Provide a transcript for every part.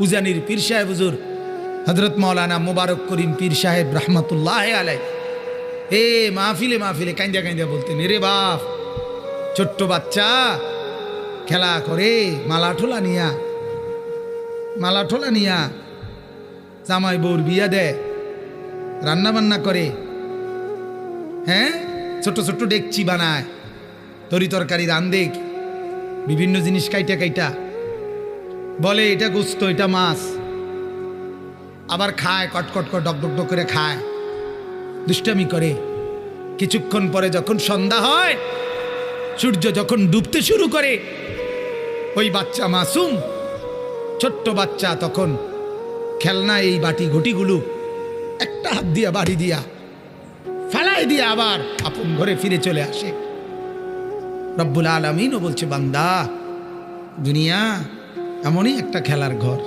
উজানির পীর সাহেব হুজুর হযরত মাওলানা মুবারক করিম পীর সাহেব রহমতুল্লাহ আলাইহি মাহফিলে মাহফিলে কাঁদিয়া কাঁদিয়া বলতেন, রে বাপ, ছোট্ট বাচ্চা খেলা করে মালা ঠোলা নিয়া জামাই বউর বিয়া দেয়, রান্না বান্না করে, হ্যাঁ, ছোট্ট ছোট্ট ডেকচি বানায়, তরি তরকারি রান্ধে, বিভিন্ন জিনিস কাইটা বলে এটা গোস্ত, এটা মাছ, আবার খায়, কটকট করে ডক করে খায়, দুষ্টামি করে। কিছুক্ষণ পরে যখন সন্ধ্যা হয়, সূর্য যখন ডুবতে শুরু করে, ওই বাচ্চা মাসুম ছোট্ট বাচ্চা তখন খেলনা এই বাটি ঘটিগুলো একটা হাত দিয়া বাড়ি দিয়া ফালাই দিয়া আবার আপন ঘরে ফিরে চলে আসে। রব্বুল আলামিনও বলছে, বান্দা, দুনিয়া এমনই একটা খেলার ঘর,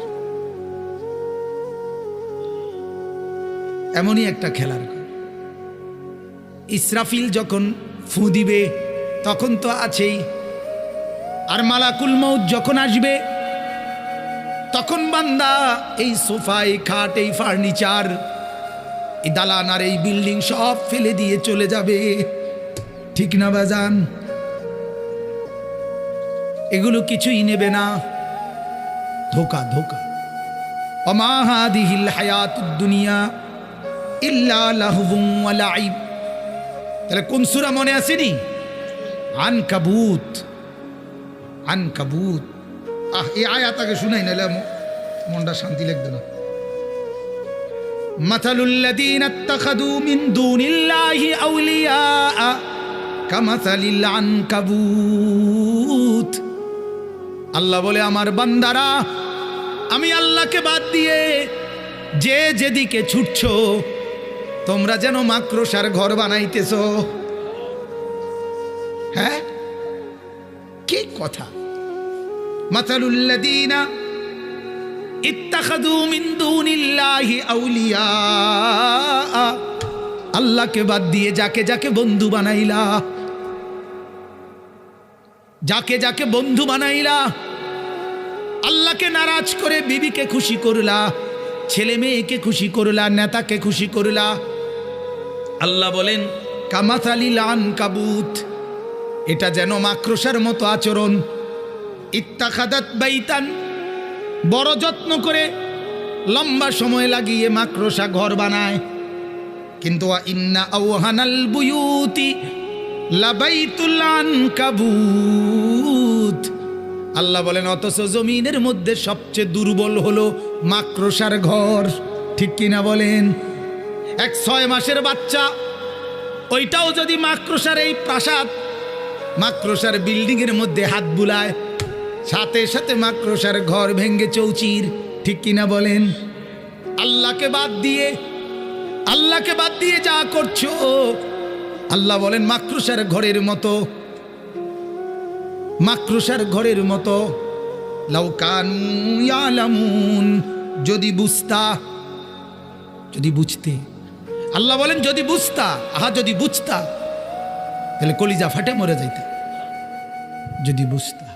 এমনই একটা খেলার ঘর। ইসরাফিল যখন ফু দিবে তখন তো আছেই, আর মালাকুল মউত যখন আসবে তখন বান্দা এই সোফা, এই খাট, এই ফার্নিচার, এই দালান আর এই বিল্ডিং সব ফেলে দিয়ে চলে যাবে, ঠিক না বাজান? এগুলো কিছুই নেবে না, ধোকা। ওমা হাদিহিল হায়াতুদ দুনিয়া ইল্লা লাহবুন ওয়া লাইব। তাহলে কোন সূরা মনে আসেনি? আনকাবুত। এই আয়াত আগে শুনাই, নাহলে মনটা শান্তি লাগবে না। মাতালুল্লাযীনা ইত্তাখাযু মিন দুনিল্লাহি আউলিয়া কামাসালিল আনকাবুত। আল্লাহ বলে, আমার বান্দারা, আমি আল্লাহকে বাদ দিয়ে যে যেদিকে ছুটছো, তোমরা যেন মাকড়সার ঘর বানাইতেছো। হ্যাঁ, কি কথা! মাতালুল্লাযীনা ইত্তাখাযু মিন দুনিল্লাহি আউলিয়া, আল্লাহকে বাদ দিয়ে যাকে যাকে বন্ধু বানাইলা, যাকে বন্ধু বানাইলা, আল্লাহকে নারাজ করে বিবিকে খুশি করলা, ছেলে মেয়েকে খুশি করলা, নেতাকে খুশি করলা। আল্লাহ বলেন, কামাসালিল আনকাবুত, এটা যেন মাকড়সার মতো আচরণ। ইত্তাখাদাত বাইতান, বড় যত্ন করে লম্বা সময় লাগিয়ে মাকড়সা ঘর বানায়, কিন্তু ইন্না আওহানাল বুয়ুতি লাবাইতুল আনকাবুত। আল্লাহ বলেন, অথচ জমিনের মধ্যে সবচেয়ে দুর্বল হলো মাকড়সার ঘর, ঠিক কিনা বলেন? 6 মাসের বাচ্চা, ওইটাও যদি মাকড়সার এই প্রাসাদ, মাকড়সার বিল্ডিং এর মধ্যে হাত বুলায়, সাথে সাথে মাকড়সার ঘর ভেঙ্গে চৌচির, ঠিক কিনা বলেন? আল্লাহকে বাদ দিয়ে যা করছো, আল্লাহ বলেন মাকড়সার ঘরের মতো। লাউ কানু ইয়ালামুন, যদি বুঝতে, আল্লাহ বলেন যদি বুঝতা, যদি বুঝতা, তাহলে কলিজা ফাটে মরে যাইতা। যদি বুঝতা,